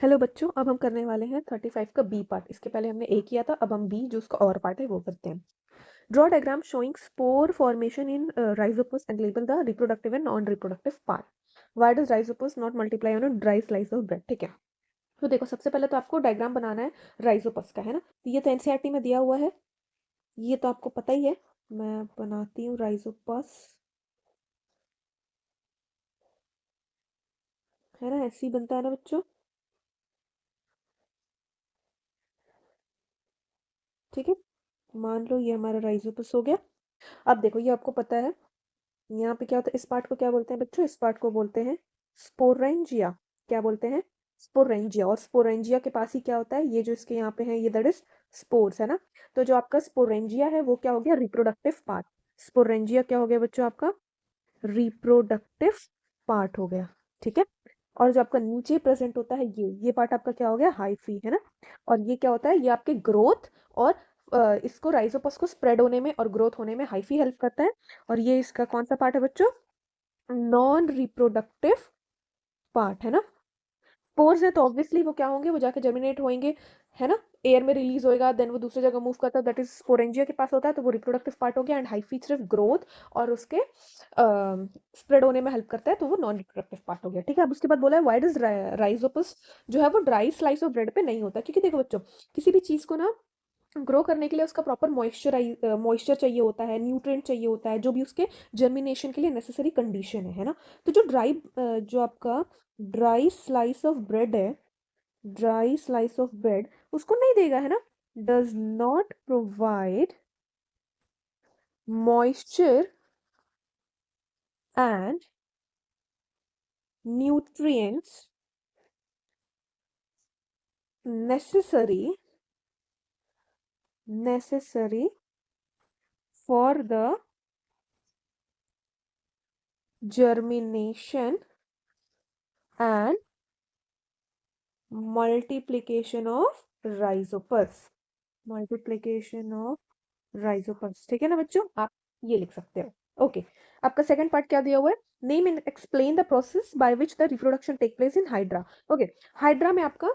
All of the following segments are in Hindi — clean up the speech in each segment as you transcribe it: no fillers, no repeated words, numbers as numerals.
हेलो बच्चों, अब हम करने वाले हैं 35 का बी पार्ट। इसके पहले हमने ए किया था, अब हम बी जो उसका और पार्ट है वो करते हैं। Draw diagram showing spore formation in Rhizopus and label the reproductive and non reproductive part. Why does Rhizopus not multiply on a dry slice of bread? ठीक है, तो देखो सबसे पहले तो आपको डायग्राम बनाना है राइजोपस का, है ना। तो ये तो एनसीईआरटी में दिया हुआ है, ये तो आपको पता ही है। मैं बनाती हूँ राइजोपस, है ना, ऐसे ही बनता है ना बच्चों। ठीक है, मान लो ये हमारा राइजोपस हो गया। अब देखो ये आपको पता है, यहाँ पे क्या होता है, इस पार्ट को क्या बोलते हैं बच्चों? इस पार्ट को बोलते हैं स्पोरेंजिया। क्या बोलते हैं? स्पोरेंजिया। और स्पोरेंजिया के पास ही क्या होता है, ये जो इसके यहाँ पे है ये दैट इज स्पोर्स, है ना। तो जो आपका स्पोरेंजिया है वो क्या हो गया? Reproductive part. स्पोरेंजिया क्या हो गया बच्चों? आपका रिप्रोडक्टिव पार्ट हो गया। ठीक है, और जो आपका नीचे प्रेजेंट होता है ये पार्ट आपका क्या हो गया? हाइफी, है ना। और ये क्या होता है? ये आपके ग्रोथ और इसको राइजोपस को स्प्रेड होने में और ग्रोथ होने में हाइफी हेल्प करता है। और ये इसका कौन सा पार्ट है बच्चों? नॉन रिप्रोडक्टिव पार्ट, है ना। स्पोर्स है तो ऑब्वियसली वो क्या होंगे? वो जाके जर्मिनेट होंगे, है ना। एयर में रिलीज होएगा, देन वो दूसरी जगह मूव करता है, दैट इज स्पोरेंजिया के पास होता है, तो वो रिप्रोडक्टिव पार्ट हो गया। एंड हाइफी सिर्फ ग्रोथ और उसके स्प्रेड होने में हेल्प करता है, तो वो नॉन रिप्रोडक्टिव पार्ट हो गया। ठीक है, अब उसके बाद बोला है व्हाई डज राइजोपस जो है वो ड्राई स्लाइस ऑफ ब्रेड पे नहीं होता? क्योंकि देखो बच्चों, किसी भी चीज को ना ग्रो करने के लिए उसका प्रॉपर मॉइस्चर चाहिए होता है, न्यूट्रिएंट चाहिए होता है, जो भी उसके जर्मिनेशन के लिए नेसेसरी कंडीशन है ना। तो जो जो आपका ड्राई स्लाइस ऑफ ब्रेड है, ड्राई स्लाइस ऑफ ब्रेड उसको नहीं देगा, है ना। Does not provide moisture and nutrients necessary necessary for the germination and multiplication of rhizopus। Multiplication of Rhizopus, ठीक है ना बच्चों, आप ये लिख सकते हो। ओके, आपका सेकंड पार्ट क्या दिया हुआ है? Name and explain the process by which the reproduction take place in hydra. Okay, hydra में आपका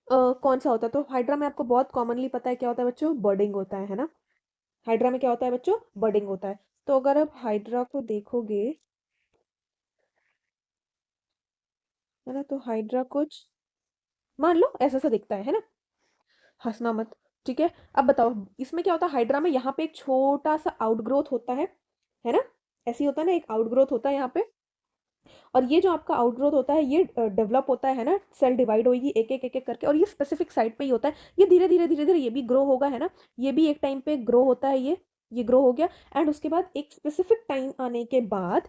कौन सा होता है? तो हाइड्रा में आपको बहुत कॉमनली पता है क्या होता है बच्चों? बर्डिंग होता है ना। हाइड्रा में क्या होता है बच्चों? बर्डिंग होता है। तो अगर आप हाइड्रा को देखोगे, है ना, तो हाइड्रा कुछ मान लो ऐसा सा दिखता है ना। हंसना मत, ठीक है। अब बताओ इसमें क्या होता है? हाइड्रा में यहाँ पे एक छोटा सा आउटग्रोथ होता है ना। ऐसे ही होता है ना, एक आउटग्रोथ होता है यहाँ पे। और ये जो आपका आउटग्रोथ होता है ये डेवलप होता है ना, सेल डिवाइड होगी एक एक करके, और ये स्पेसिफिक साइड पे ही होता है। ये धीरे धीरे ये भी ग्रो होगा, है ना। ये भी एक टाइम पे ग्रो होता है, ये ग्रो हो गया। एंड उसके बाद एक स्पेसिफिक टाइम आने के बाद,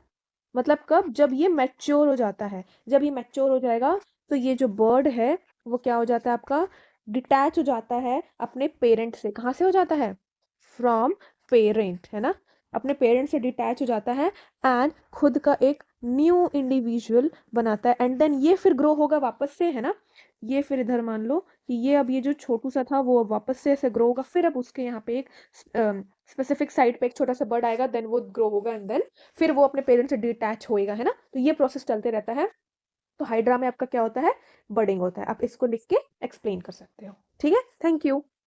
मतलब कब? जब ये मैच्योर हो जाता है। जब ये मैच्योर हो जाएगा तो ये जो बर्ड है वो क्या हो जाता है आपका? डिटैच हो जाता है अपने पेरेंट से। कहाँ से हो जाता है? फ्रॉम पेरेंट, है ना। अपने पेरेंट से डिटैच हो जाता है एंड खुद का एक न्यू इंडिविजुअल बनाता है। एंड देन ये फिर ग्रो होगा वापस से, है ना। ये फिर इधर मान लो कि ये अब ये जो छोटू सा था वो अब वापस से ऐसे ग्रो होगा। फिर अब उसके यहाँ पे एक स्पेसिफिक साइड पे एक छोटा सा बर्ड आएगा, देन वो ग्रो होगा एंड देन फिर वो अपने पेरेंट से डिटैच होएगा, है ना। तो ये प्रोसेस चलते रहता है। तो हाइड्रा में आपका क्या होता है? बर्डिंग होता है। आप इसको लिख के एक्सप्लेन कर सकते हो। ठीक है, थैंक यू।